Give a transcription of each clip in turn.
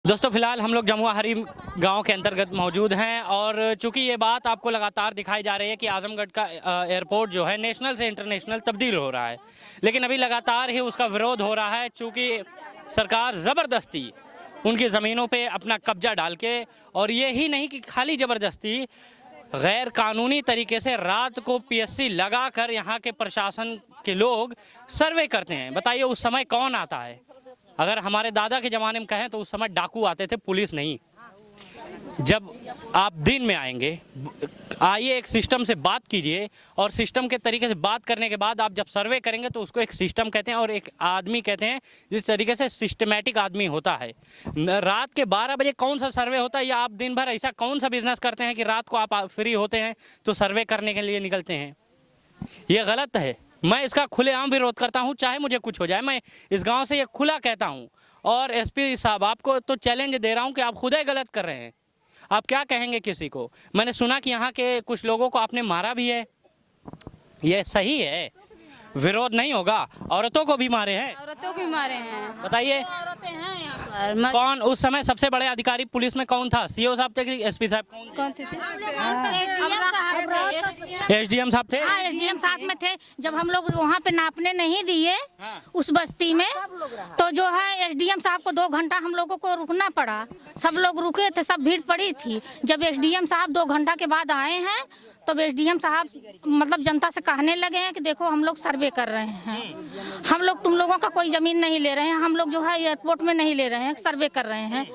दोस्तों फिलहाल हम लोग जमुआ हरी गांव के अंतर्गत मौजूद हैं और चूंकि ये बात आपको लगातार दिखाई जा रही है कि आजमगढ़ का एयरपोर्ट जो है नेशनल से इंटरनेशनल तब्दील हो रहा है, लेकिन अभी लगातार ही उसका विरोध हो रहा है चूंकि सरकार ज़बरदस्ती उनकी ज़मीनों पे अपना कब्जा डाल के, और ये ही नहीं कि खाली ज़बरदस्ती गैर कानूनी तरीके से रात को पीएससी लगाकर यहाँ के प्रशासन के लोग सर्वे करते हैं। बताइए उस समय कौन आता है? अगर हमारे दादा के ज़माने में कहें तो उस समय डाकू आते थे, पुलिस नहीं। जब आप दिन में आएंगे, आइए एक सिस्टम से बात कीजिए, और सिस्टम के तरीके से बात करने के बाद आप जब सर्वे करेंगे तो उसको एक सिस्टम कहते हैं और एक आदमी कहते हैं जिस तरीके से सिस्टमेटिक आदमी होता है। रात के 12 बजे कौन सा सर्वे होता है, या आप दिन भर ऐसा कौन सा बिजनेस करते हैं कि रात को आप फ्री होते हैं तो सर्वे करने के लिए निकलते हैं? ये गलत है। मैं इसका खुलेआम विरोध करता हूं, चाहे मुझे कुछ हो जाए। मैं इस गांव से ये खुला कहता हूं, और एसपी साहब आपको तो चैलेंज दे रहा हूं कि आप खुद ही गलत कर रहे हैं। आप क्या कहेंगे किसी को? मैंने सुना कि यहाँ के कुछ लोगों को आपने मारा भी है, ये सही है? विरोध नहीं होगा? औरतों को भी मारे हैं? औरतों को भी मारे हैं। बताइए औरतें हैं यहाँ पर। कौन उस समय सबसे बड़े अधिकारी पुलिस में कौन था? सीओ साहब थे कि एसपी साहब? कौन थे? एसडीएम साहब थे। हाँ, एसडीएम साथ में थे। जब हम लोग वहाँ पे नापने नहीं दिए उस बस्ती में, तो जो है एसडीएम साहब को 2 घंटा हम लोगों को रुकना पड़ा। सब लोग रुके थे, सब भीड़ पड़ी थी। जब एसडीएम साहब 2 घंटा के बाद आए हैं तो एसडीएम साहब मतलब जनता से कहने लगे हैं कि देखो हम लोग सर्वे कर रहे हैं, हम लोग तुम लोगों का कोई जमीन नहीं ले रहे हैं, हम लोग जो है एयरपोर्ट में नहीं ले रहे हैं, सर्वे कर रहे हैं।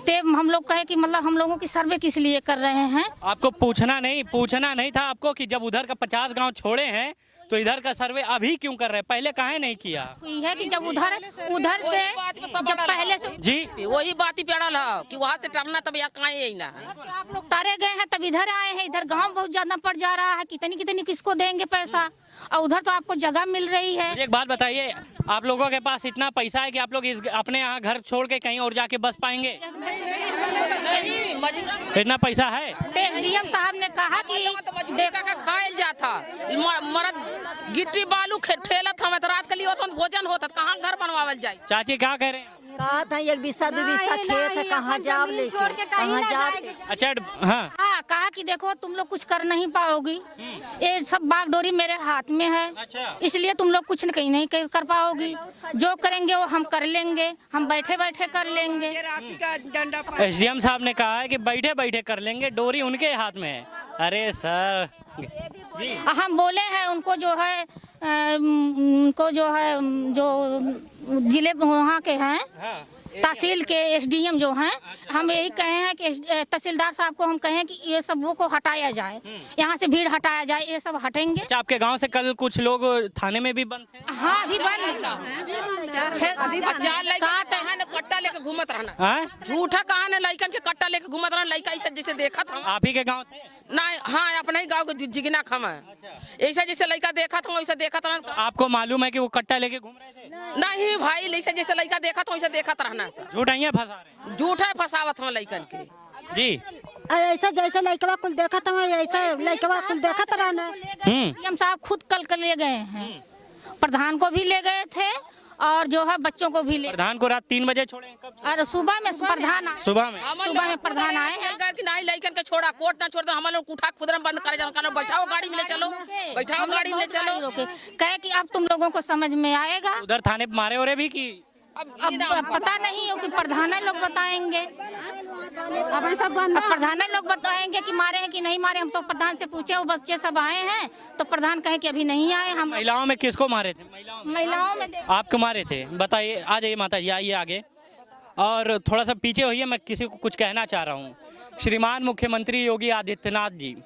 तो हम लोग कहे कि मतलब हम लोगों की सर्वे किस लिए कर रहे हैं? आपको पूछना नहीं था आपको कि जब उधर का 50 गांव छोड़े हैं तो इधर का सर्वे अभी क्यों कर रहे हैं? पहले काहे नहीं किया? ये है कि जब उधर से जब पहले से जी वही बात ही पेड़ल है कि वहाँ से टरना तब यहाँ कहाँ है ना। आप लोग टारे गए हैं तब इधर आए हैं। इधर गांव बहुत ज्यादा पड़ जा रहा है, कितनी किसको देंगे पैसा, और उधर तो आपको जगह मिल रही है। एक बात बताइए, आप लोगों के पास इतना पैसा है कि आप लोग अपने यहाँ घर छोड़ के कहीं और जाके बस पाएंगे? इतना पैसा है? एसडीएम साहब ने कहा कि देखा खायल जाता मरद गिट्टी बालू ठेलत हम रात के लिए होता भोजन होता, कहाँ घर बनवावल जाए? चाची क्या कह रहे हैं? कहा था 1 बीसा 2 बीसा खेत है, कहाँ जाओ लेके कहाँ जाओ? अच्छा हाँ, कहा कि देखो तुम लोग कुछ कर नहीं पाओगी, ये सब बागडोरी मेरे हाथ में है। अच्छा। इसलिए तुम लोग कुछ कहीं नहीं कर पाओगी। जो करेंगे वो हम कर लेंगे, हम बैठे बैठे कर लेंगे। एसडीएम साहब ने कहा है कि बैठे बैठे कर लेंगे, डोरी उनके हाथ में है। अरे सर जी। हम बोले हैं उनको जो है जो जिले वहाँ के हैं तहसील के एसडीएम जो हैं, हम यही कहे हैं कि तहसीलदार साहब को हम कहें कि ये सबों को हटाया जाए, यहाँ से भीड़ हटाया जाए, ये सब हटेंगे। अच्छा, आपके गांव से कल कुछ लोग थाने में भी बंद थे? हाँ अभी बंद कट्टा लेके घूमत रहना, झूठा कहा न लइकन के कट्टा लेके घूमत रहना। लइका ऐसे जैसे देखा था आप ही के गाँव थे? ना हाँ, अपने ही गाँव के जिगना खम है। ऐसा जैसे लइका देखा था वैसे देखा था। आपको मालूम है कि वो कट्टा लेके घूम रहे थे? नहीं भाई, ऐसे जैसे लइका देखा था वैसे देखा रहना। झूठ नहीं है, फंसा रहे हैं? झूठा फसावत हम लइकन के। जी ऐसा जैसे लड़कवा कुल देखा था ऐसा लड़कवा कुल देखा था रहना। एसडीएम साहब खुद कल ले गए हैं, प्रधान को भी ले गए थे और जो है बच्चों को भी ले। प्रधान को रात 3 बजे छोड़े? कब? और सुबह में प्रधान आए। सुबह में प्रधान आए हैं कि नहीं लइकन के छोड़ा, कोर्ट ना छोड़ दो, हम लोग उठा खुदरम बंद करे जाना। बैठाओ गाड़ी में ले चलो, बैठाओ गाड़ी में ले चलो। कहे कि अब तुम लोगों को समझ में आएगा। उधर थाने पे मारे और भी की? अब पता नहीं हो कि प्रधान लोग बताएंगे, अब प्रधान लोग बताएंगे कि मारे हैं कि नहीं मारे। हम तो प्रधान से पूछे, वो बच्चे सब आए हैं तो प्रधान कहे कि अभी नहीं आए। हम महिलाओं में किसको मारे थे? महिलाओं में आपको मारे थे? बताइए। आ जाइए माता जी, आइए आगे और थोड़ा सा पीछे होइए। मैं किसी को कुछ कहना चाह रहा हूँ। श्रीमान मुख्यमंत्री योगी आदित्यनाथ जी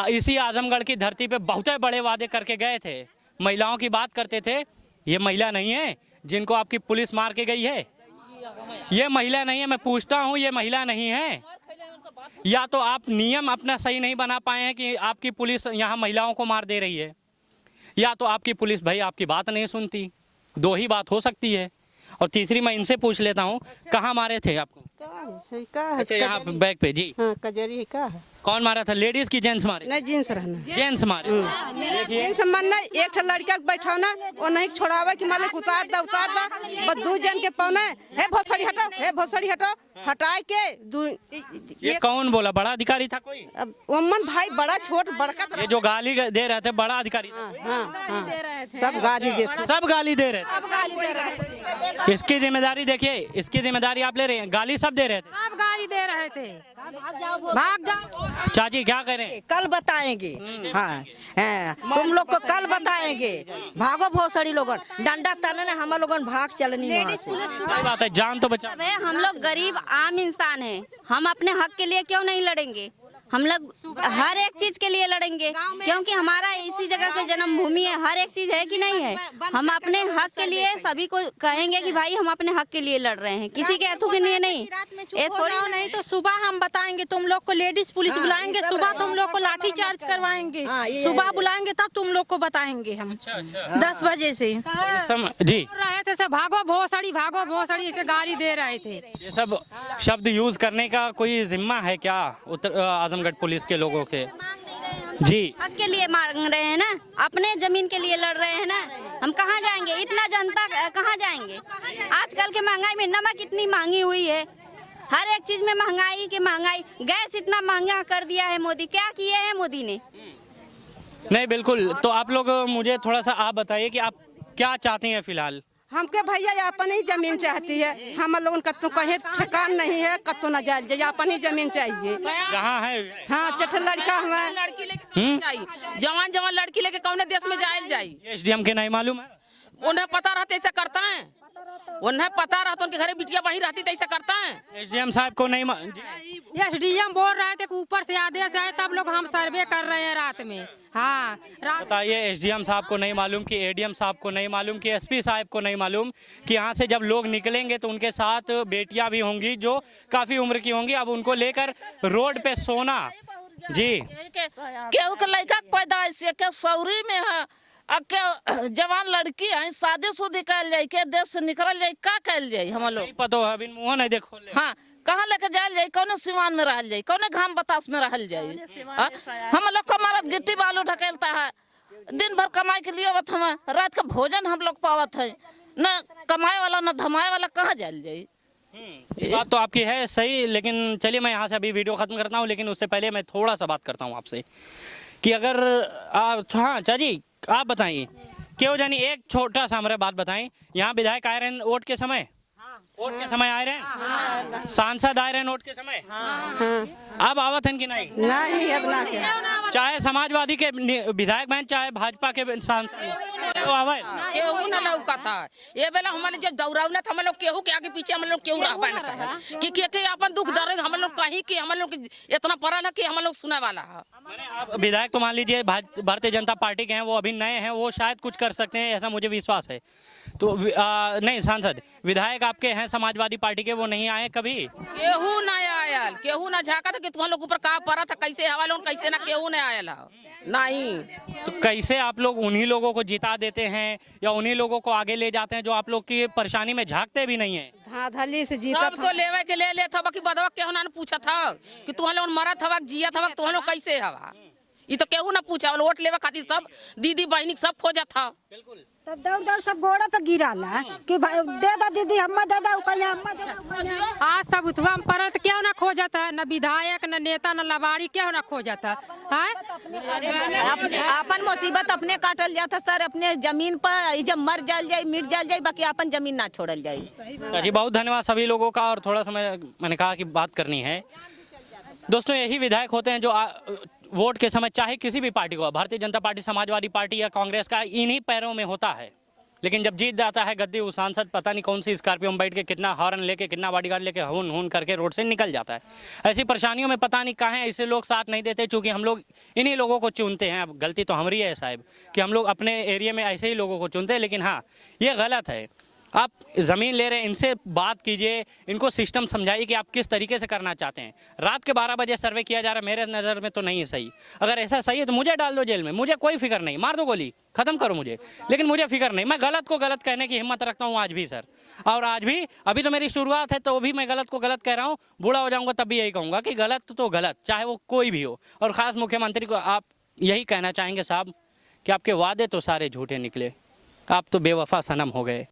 इसी आजमगढ़ की धरती पे बहुत बड़े वादे करके गए थे, महिलाओं की बात करते थे। ये महिला नहीं है जिनको आपकी पुलिस मार के गई है? ये महिला नहीं है। मैं पूछता हूँ, ये महिला नहीं है? या तो आप नियम अपना सही नहीं बना पाए हैं कि आपकी पुलिस यहाँ महिलाओं को मार दे रही है, या तो आपकी पुलिस भाई आपकी बात नहीं सुनती। 2 ही बात हो सकती है। और तीसरी मैं इनसे पूछ लेता हूँ, कहाँ मारे थे आपको? का है अच्छा, यहाँ पे बैग पे जी। हाँ कजरी का है। कौन मारा था, लेडीज की जेंट्स मारे? नहीं जींस रहना जेंट्स मारे। जींस मानना एक ठो लड़का के बैठाना और नहीं छोड़ावा कि मालिक उतार दा बस 2 जन के पौना है भोसड़ी हटो, है भोसड़ी हटो, हटाए के ये कौन बोला, बड़ा अधिकारी था कोई? अब ओमन भाई बड़ा छोट बड़का ये जो गाली दे रहे थे बड़ा अधिकारी था? सब गाली देते सब गाली दे रहे थे। इसकी जिम्मेदारी देखिए, इसकी जिम्मेदारी आप ले रहे हैं, गाली सब दे रहे थे। सब गाली दे रहे थे, भाग जाओ। चाची क्या कह रहे हैं? कल बताएंगे। हाँ, तुम लोग को कल बताएंगे। भागो भोसड़ी लोगन, डंडा तलने हम लोगन भाग चलनी वहाँ से। सही बात है, जान तो बचा। हम लोग गरीब आम इंसान हैं, हम अपने हक के लिए क्यों नहीं लड़ेंगे? हम लोग हर एक चीज के लिए लड़ेंगे क्योंकि हमारा इसी जगह पे जन्मभूमि है, हर एक चीज है कि नहीं है। हम अपने हक के लिए सभी को कहेंगे कि भाई हम अपने हक के लिए लड़ रहे हैं, किसी के अथू के लिए नहीं। ये थोड़ी नहीं तो सुबह हम बताएंगे, तुम लोग को लेडीज पुलिस बुलाएंगे, सुबह तुम लोग को लाठी चार्ज करवाएंगे, सुबह बुलाएंगे तब तुम लोग को बताएंगे हम 10 बजे से। जी रहे थे सब भागो भोसड़ी ऐसे गाली दे रहे थे। ये सब शब्द यूज करने का कोई जिम्मा है क्या आजमगढ़ पुलिस के लोगों के? जी हक के लिए मांग रहे हैं ना, अपने जमीन के लिए लड़ रहे हैं ना। हम कहाँ जाएंगे, इतना जनता कहाँ जाएंगे? आजकल के महंगाई में नमक इतनी महंगी हुई है, हर एक चीज में महंगाई, गैस इतना महंगा कर दिया है मोदी। क्या किए हैं मोदी ने? नहीं बिल्कुल। तो आप लोग मुझे थोड़ा सा आप बताइए कि आप क्या चाहती हैं फिलहाल? हमके भैया अपन ही जमीन चाहती है, हम लोगों कत्तों कहीं ठिकान नहीं है, कत्तों न जाए, अपन ही जमीन चाहिए। जहाँ है हाँ चठ लड़का हुआ लड़की लेके जाई, जवान लड़की लेके कौन देश में जाए जाई? एसडीएम के नहीं मालूम है? उन्हें पता रहते ऐसा करता है, उन्हें पता रहता उनके घरे बिटिया वहीं रहती तो ऐसा करता है। एसडीएम साहब को नहीं एसडीएम बोल रहे थे कि ऊपर से आदेश आए तब लोग हम सर्वे कर रहे हैं रात में। हाँ बताइए, एसडीएम साहब को नहीं मालूम कि एडीएम साहब को नहीं मालूम कि एसपी साहब को नहीं मालूम कि यहाँ से जब लोग निकलेंगे तो उनके साथ बेटियां भी होंगी जो काफी उम्र की होंगी, अब उनको लेकर रोड पे सोना। जी केहू के लड़का पैदाइश के सौरी में है, अब के जवान लड़की है, शादी शुदी कर जाये के देश से निकल जाये, का कर जाये? हम लोग पता है, अभी मुँह नहीं देखो। हाँ कहाँ लेके जाए जाये, कौन सिवान में रह जाये, कौन घाम बतास में रह जाये? हम लोग को मरद गिट्टी बालू ढकेलता है, दिन भर कमाई के लिए आवत हम, रात का भोजन हम लोग पावत है, न कमाए वाला न धमाए वाला, कहाँ जाए जाये? बात तो आपकी है सही, लेकिन चलिए मैं यहाँ से अभी वीडियो खत्म करता हूँ, लेकिन उससे पहले मैं थोड़ा सा बात करता हूँ आपसे कि अगर हाँ चाची आप बताइए, क्यों जानी एक छोटा सा हमारे बात बताएं, यहाँ विधायक आए रहे वोट के समय? वोट के समय आए रहे? सांसद आए रहे वोट के समय? अब आवत है कि नहीं? नहीं अब ना के। चाहे समाजवादी के विधायक बहन, चाहे भाजपा के सांसद तो आवे केहू न लौका था। ये बेला हमारे जब दौड़ावना था, हम लोग केहू के आगे पीछे हम लोग केहू रहबा न करे कि अपन दुख दर्द हम लोग कहीं कि हम लोग इतना पड़ल है कि हम लोग सुने वाला है। आप विधायक तो मान लीजिए भारतीय जनता पार्टी के हैं, वो अभी नए हैं, वो शायद कुछ कर सकते हैं, ऐसा मुझे विश्वास है। तो नहीं, सांसद विधायक आपके हैं समाजवादी पार्टी के, वो नहीं आए कभी? केहू न आयल, केहू न झाका था कि तुम लोग ऊपर का पड़ा था, कैसे हवा लोग कैसे ना, केहू न आयल नहीं। तो कैसे आप लोग उन्हीं लोगों को जिता देते हैं या उन्हीं लोगों को आगे ले जाते हैं जो आप लोग की परेशानी में झांकते भी नहीं है? धाधली से जीता सब तो लेवे के ले था कि बदवा केहू ना पूछा था कि तुम लोग मरा था जिया था, तुम लोग कैसे हवा, ये तो केहू ना पूछा। वोट लेवे खातिर सब दीदी बहनी सब खोजा था, सब दौड़ सब घोड़ा पे गिराला कि दे दा दीदी, हम दे दा, अम्मा दे दा। आज सब उतवा में पड़ल तो क्यों ना खोजत है, न विधायक न नेता न लबाड़ी, क्यों ना खोजत है? अपन मुसीबत अपने काटल जाता सर, अपने जमीन पर जब मर जाल जाए, मिट जाल जाए, बाकी अपन जमीन ना छोड़ल जाए। जी बहुत धन्यवाद सभी लोगों का। और थोड़ा सा मैंने कहा कि बात करनी है। दोस्तों यही विधायक होते हैं जो वोट के समय चाहे किसी भी पार्टी को, भारतीय जनता पार्टी, समाजवादी पार्टी या कांग्रेस का, इन्हीं पैरों में होता है, लेकिन जब जीत जाता है गद्दी, वो सांसद पता नहीं कौन सी स्कॉर्पियो में बैठ के कितना हॉर्न लेके, कितना बॉडीगार्ड लेके हुन हुन करके रोड से निकल जाता है। ऐसी परेशानियों में पता नहीं कहाँ ऐसे लोग साथ नहीं देते, क्योंकि हम लोग इन्हीं लोगों को चुनते हैं। अब गलती तो हमारी है साहब कि हम लोग अपने एरिया में ऐसे ही लोगों को चुनते हैं, लेकिन हाँ ये गलत है। आप ज़मीन ले रहे हैं, इनसे बात कीजिए, इनको सिस्टम समझाइए कि आप किस तरीके से करना चाहते हैं। रात के 12 बजे सर्वे किया जा रहा है, मेरे नज़र में तो नहीं है सही। अगर ऐसा सही है तो मुझे डाल दो जेल में, मुझे कोई फिक्र नहीं, मार दो गोली, ख़त्म करो मुझे, लेकिन मुझे फिक्र नहीं। मैं गलत को गलत कहने की हिम्मत रखता हूँ आज भी सर, और आज भी, अभी तो मेरी शुरुआत है तो भी मैं गलत को गलत कह रहा हूँ। बूढ़ा हो जाऊँगा तब भी यही कहूँगा कि गलत तो गलत, चाहे वो कोई भी हो। और ख़ास मुख्यमंत्री को आप यही कहना चाहेंगे साहब कि आपके वादे तो सारे झूठे निकले, आप तो बेवफा सनम हो गए।